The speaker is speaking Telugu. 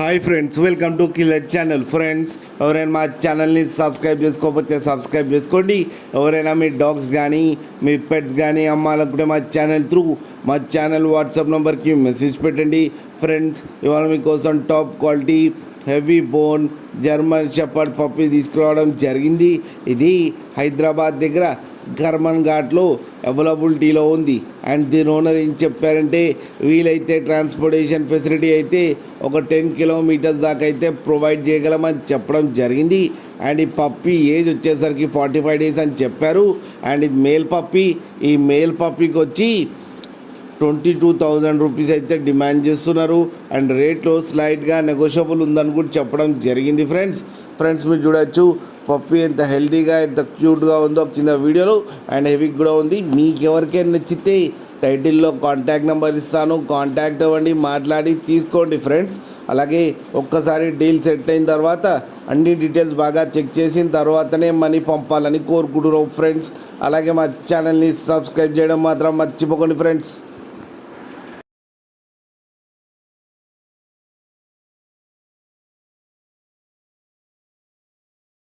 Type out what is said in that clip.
Hi friends, welcome to killer channel. Friends, ఎవరైనా మా ఛానల్ని సబ్స్క్రైబ్ చేసుకోకపోతే సబ్స్క్రైబ్ చేసుకోండి. ఎవరైనా మీ డాగ్స్ కానీ మీ పెట్స్ కానీ అమ్మాలనుకుంటే మా ఛానల్ వాట్సాప్ నెంబర్కి మెసేజ్ పెట్టండి. ఫ్రెండ్స్, ఇవాళ మీకోసం top quality heavy bone German shepherd puppy తీసుకురావడం జరిగింది. ఇది హైదరాబాద్ దగ్గర కర్మన్ ఘాట్లో అవైలబిలిటీలో ఉంది. అండ్ దీని ఓనర్ ఏం చెప్పారంటే, వీలైతే ట్రాన్స్పోర్టేషన్ ఫెసిలిటీ అయితే ఒక 10 కిలోమీటర్స్ దాకా అయితే ప్రొవైడ్ చేయగలమని చెప్పడం జరిగింది. అండ్ ఈ పప్పీ ఏజ్ వచ్చేసరికి 45 డేస్ అని చెప్పారు. అండ్ ఇది మేల్ పప్పీ. ఈ మేల్ పప్పీకి వచ్చి 22,000 రూపీస్ అయితే డిమాండ్ చేస్తున్నారు. అండ్ రేట్లో స్లైట్గా నెగోషియబుల్ ఉందని కూడా చెప్పడం జరిగింది. ఫ్రెండ్స్ మీరు చూడొచ్చు పప్పీ ఎంత హెల్తీగా ఎంత క్యూట్గా ఉందో కింద వీడియోలో. అండ్ హెవీగా కూడా ఉంది. మీకు ఎవరికైనా నచ్చితే టైటిల్లో కాంటాక్ట్ నెంబర్ ఇస్తాను, కాంటాక్ట్ అవ్వండి, మాట్లాడి తీసుకోండి ఫ్రెండ్స్. అలాగే ఒక్కసారి డీల్ సెట్ అయిన తర్వాత అన్ని డీటెయిల్స్ బాగా చెక్ చేసిన తర్వాతనే మనీ పంపాలని కోరుకుంటున్నాం ఫ్రెండ్స్. అలాగే మా ఛానల్ని సబ్స్క్రైబ్ చేయడం మాత్రం మర్చిపోకండి ఫ్రెండ్స్.